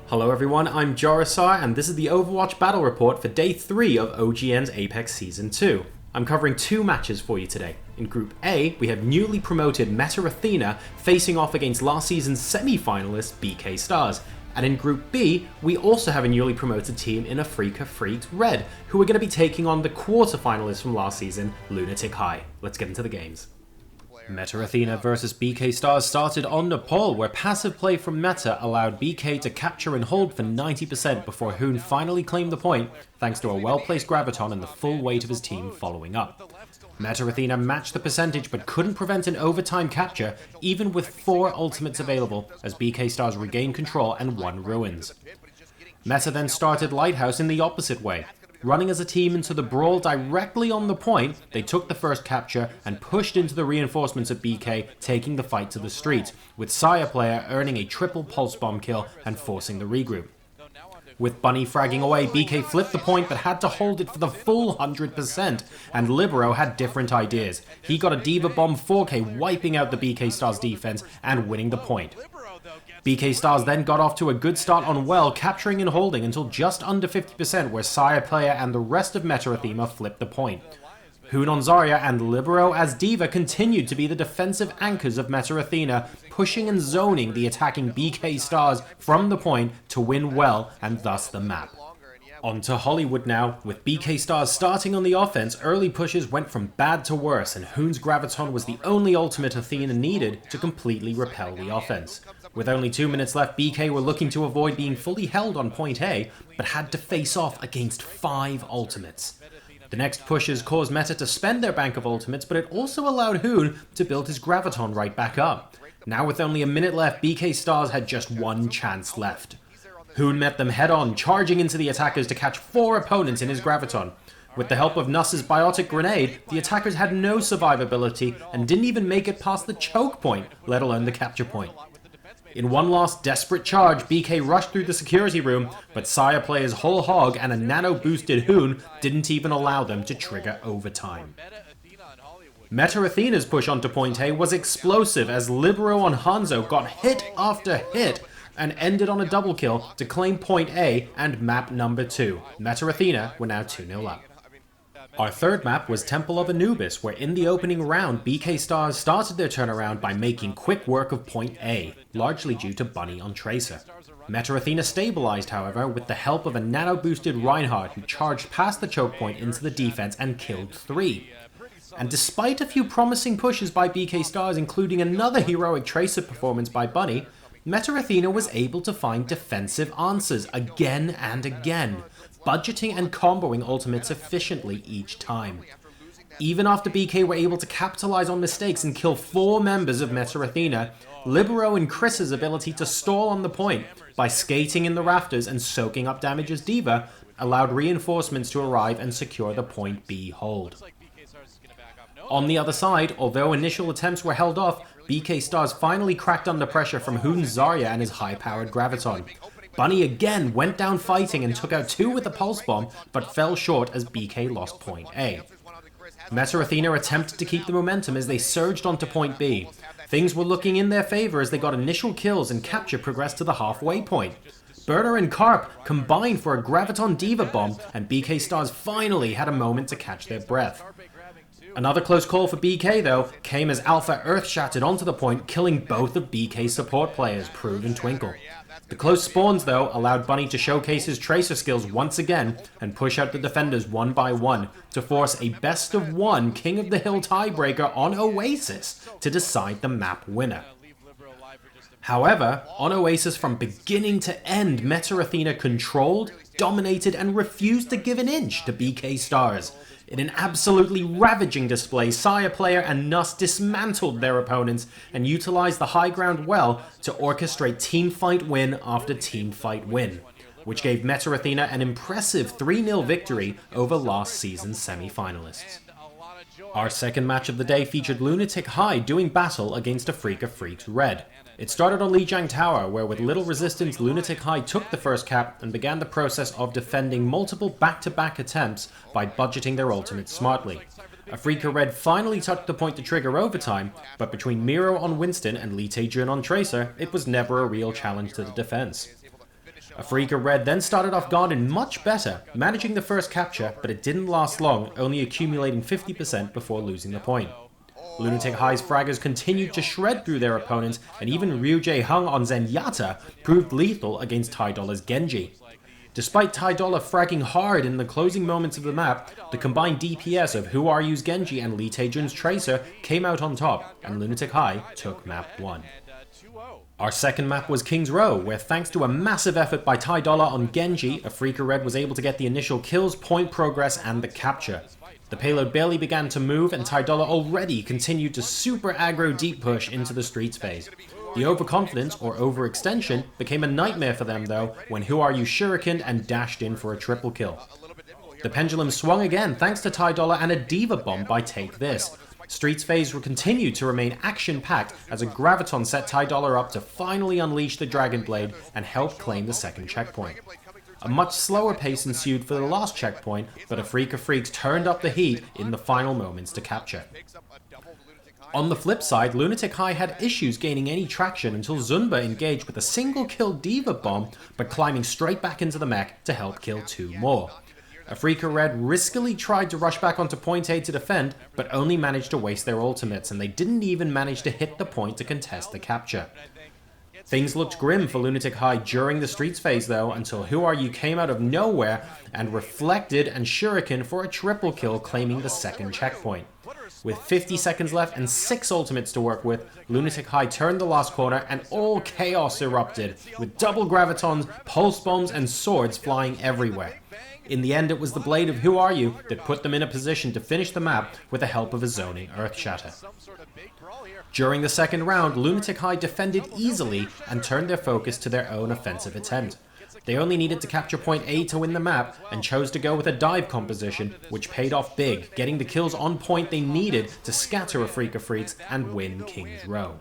Hello everyone, I'm Jorisar, and this is the Overwatch Battle Report for Day 3 of OGN's APEX Season 2. I'm covering two matches for you today. In Group A, we have newly promoted Meta Athena facing off against last season's semi-finalist BK Stars. And in Group B, we also have a newly promoted team in Afreeca Freecs Red, who are going to be taking on the quarter-finalists from last season, Lunatic-Hai. Let's get into the games. Meta Athena vs BK Stars started on Nepal, where passive play from Meta allowed BK to capture and hold for 90% before Hoon finally claimed the point, thanks to a well-placed Graviton and the full weight of his team following up. Meta Athena matched the percentage but couldn't prevent an overtime capture, even with 4 ultimates available, as BK Stars regained control and won Ruins. Meta then started Lighthouse in the opposite way. Running as a team into the brawl directly on the point, they took the first capture and pushed into the reinforcements of BK, taking the fight to the street, with Sayaplayer earning a triple pulse bomb kill and forcing the regroup. With Bunny fragging away, BK flipped the point but had to hold it for the full 100%, and Libero had different ideas. He got a D.Va bomb 4K, wiping out the BK Stars defense and winning the point. BK Stars then got off to a good start on well, capturing and holding until just under 50%, where Sayaplayer and the rest of Meta Athena flipped the point. Hoon on Zarya and Libero as D.Va continued to be the defensive anchors of Meta Athena, pushing and zoning the attacking BK Stars from the point to win well and thus the map. On to Hollywood now. With BK Stars starting on the offense, early pushes went from bad to worse, and Hoon's Graviton was the only ultimate Athena needed to completely repel the offense. With only 2 minutes left, BK were looking to avoid being fully held on point A, but had to face off against 5 ultimates. The next pushes caused Meta to spend their bank of ultimates, but it also allowed Hoon to build his Graviton right back up. Now with only a minute left, BK Stars had just 1 chance left. Hoon met them head-on, charging into the attackers to catch 4 opponents in his Graviton. With the help of Nuss's biotic grenade, the attackers had no survivability and didn't even make it past the choke point, let alone the capture point. In one last desperate charge, BK rushed through the security room, but Sayaplayer's whole hog and a nano-boosted Hoon didn't even allow them to trigger overtime. Meta Athena's push onto point A was explosive as Libero on Hanzo got hit after hit, and ended on a double kill to claim point A and map number 2. Meta Athena were now 2-0 up. Our third map was Temple of Anubis, where in the opening round, BK Stars started their turnaround by making quick work of point A, largely due to Bunny on Tracer. Meta Athena stabilized, however, with the help of a nano-boosted Reinhardt who charged past the choke point into the defense and killed 3. And despite a few promising pushes by BK Stars, including another heroic Tracer performance by Bunny, Meta Athena was able to find defensive answers again and again, budgeting and comboing ultimates efficiently each time. Even after BK were able to capitalize on mistakes and kill 4 members of Meta Athena, Libero and Kris's ability to stall on the point by skating in the rafters and soaking up damage as D.Va allowed reinforcements to arrive and secure the point B hold. On the other side, although initial attempts were held off, BK Stars finally cracked under pressure from Hoon's Zarya and his high-powered Graviton. Bunny again went down fighting and took out 2 with a pulse bomb, but fell short as BK lost point A. Meta Athena attempted to keep the momentum as they surged onto point B. Things were looking in their favor as they got initial kills and capture progressed to the halfway point. Bernar and Carpe combined for a Graviton D.Va bomb, and BK Stars finally had a moment to catch their breath. Another close call for BK, though, came as Alpha earth-shattered onto the point, killing both of BK's support players, Prove and Twinkl. The close spawns, though, allowed Bunny to showcase his Tracer skills once again and push out the defenders one by one to force a best-of-1 King of the Hill tiebreaker on Oasis to decide the map winner. However, on Oasis from beginning to end, Meta Athena controlled, dominated, and refused to give an inch to BK Stars. In an absolutely ravaging display, Sayaplayer and Nuss dismantled their opponents and utilized the high ground well to orchestrate teamfight win after teamfight win, which gave Meta Athena an impressive 3-0 victory over last season's semi-finalists. Our second match of the day featured Lunatic-Hai doing battle against Afreeca Freecs Red. It started on Lijiang Tower, where with little resistance, Lunatic-Hai took the first cap and began the process of defending multiple back-to-back attempts by budgeting their ultimates smartly. Afreeca Red finally touched the point to trigger overtime, but between Miro on Winston and Leetaejun on Tracer, it was never a real challenge to the defense. Afreeca Red then started off guarded much better, managing the first capture, but it didn't last long, only accumulating 50% before losing the point. Lunatic-Hai's fraggers continued to shred through their opponents, and even Ryujehong on Zenyatta proved lethal against Tydolla's Genji. Despite Tydolla fragging hard in the closing moments of the map, the combined DPS of WhoRU's Genji and Leetaejun's Tracer came out on top, and Lunatic-Hai took map 1. Our second map was King's Row, where thanks to a massive effort by Tydolla on Genji, Afreeca Red was able to get the initial kills, point progress, and the capture. The payload barely began to move, and Tydolla already continued to super aggro deep push into the streets phase. The overconfidence, or overextension, became a nightmare for them though, when WhoRU shurikened and dashed in for a triple kill. The pendulum swung again thanks to Tydolla and a Diva bomb by Takethis. Streets phase continued to remain action-packed as a Graviton set Tydolla up to finally unleash the Dragon Blade and help claim the second checkpoint. A much slower pace ensued for the last checkpoint, but Afreeca Freecs turned up the heat in the final moments to capture. On the flip side, Lunatic-Hai had issues gaining any traction until Zunba engaged with a single kill Diva bomb, but climbing straight back into the mech to help kill 2 more. Afreeca Red riskily tried to rush back onto point A to defend, but only managed to waste their ultimates, and they didn't even manage to hit the point to contest the capture. Things looked grim for Lunatic-Hai during the streets phase though, until WhoRU came out of nowhere and reflected and shuriken for a triple kill, claiming the second checkpoint. With 50 seconds left and 6 ultimates to work with, Lunatic-Hai turned the last corner and all chaos erupted, with double gravitons, pulse bombs, and swords flying everywhere. In the end, it was the blade of WhoRU that put them in a position to finish the map with the help of a zoning Earth Shatter. During the second round, Lunatic-Hai defended easily and turned their focus to their own offensive attempt. They only needed to capture point A to win the map, and chose to go with a dive composition, which paid off big, getting the kills on point they needed to scatter Afreeca Freecs and win King's Row.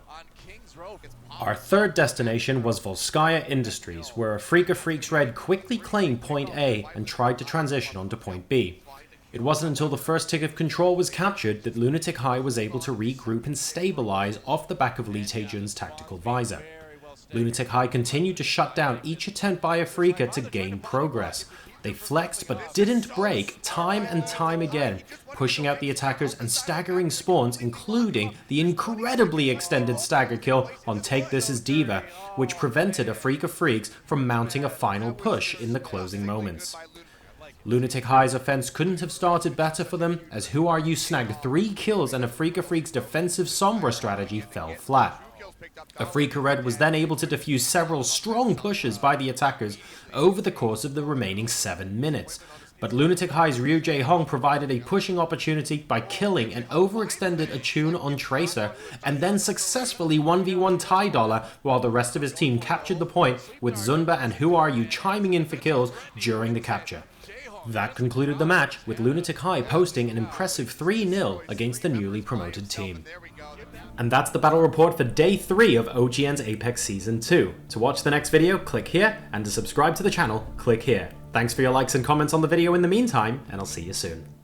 Our third destination was Volskaya Industries, where Afreeca Freecs Red quickly claimed point A and tried to transition onto point B. It wasn't until the first tick of control was captured that Lunatic-Hai was able to regroup and stabilize off the back of Leetaejun's tactical visor. Lunatic-Hai continued to shut down each attempt by Afreeca to gain progress. They flexed but didn't break time and time again, pushing out the attackers and staggering spawns, including the incredibly extended stagger kill on Takethis' Diva, which prevented Afreeca Freecs from mounting a final push in the closing moments. Lunatic-Hai's offense couldn't have started better for them, as WhoRU snagged 3 kills and Afreeca Freecs' defensive Sombra strategy fell flat. Afreeca Red was then able to defuse several strong pushes by the attackers over the course of the remaining 7 minutes, but Lunatic-Hai's Ryujehong provided a pushing opportunity by killing an overextended Attune on Tracer, and then successfully 1v1 Tydolla while the rest of his team captured the point, with Zunba and WhoRU chiming in for kills during the capture. That concluded the match, with Lunatic-Hai posting an impressive 3-0 against the newly promoted team. And that's the battle report for Day 3 of OGN's APEX Season 2. To watch the next video, click here, and to subscribe to the channel, click here. Thanks for your likes and comments on the video in the meantime, and I'll see you soon.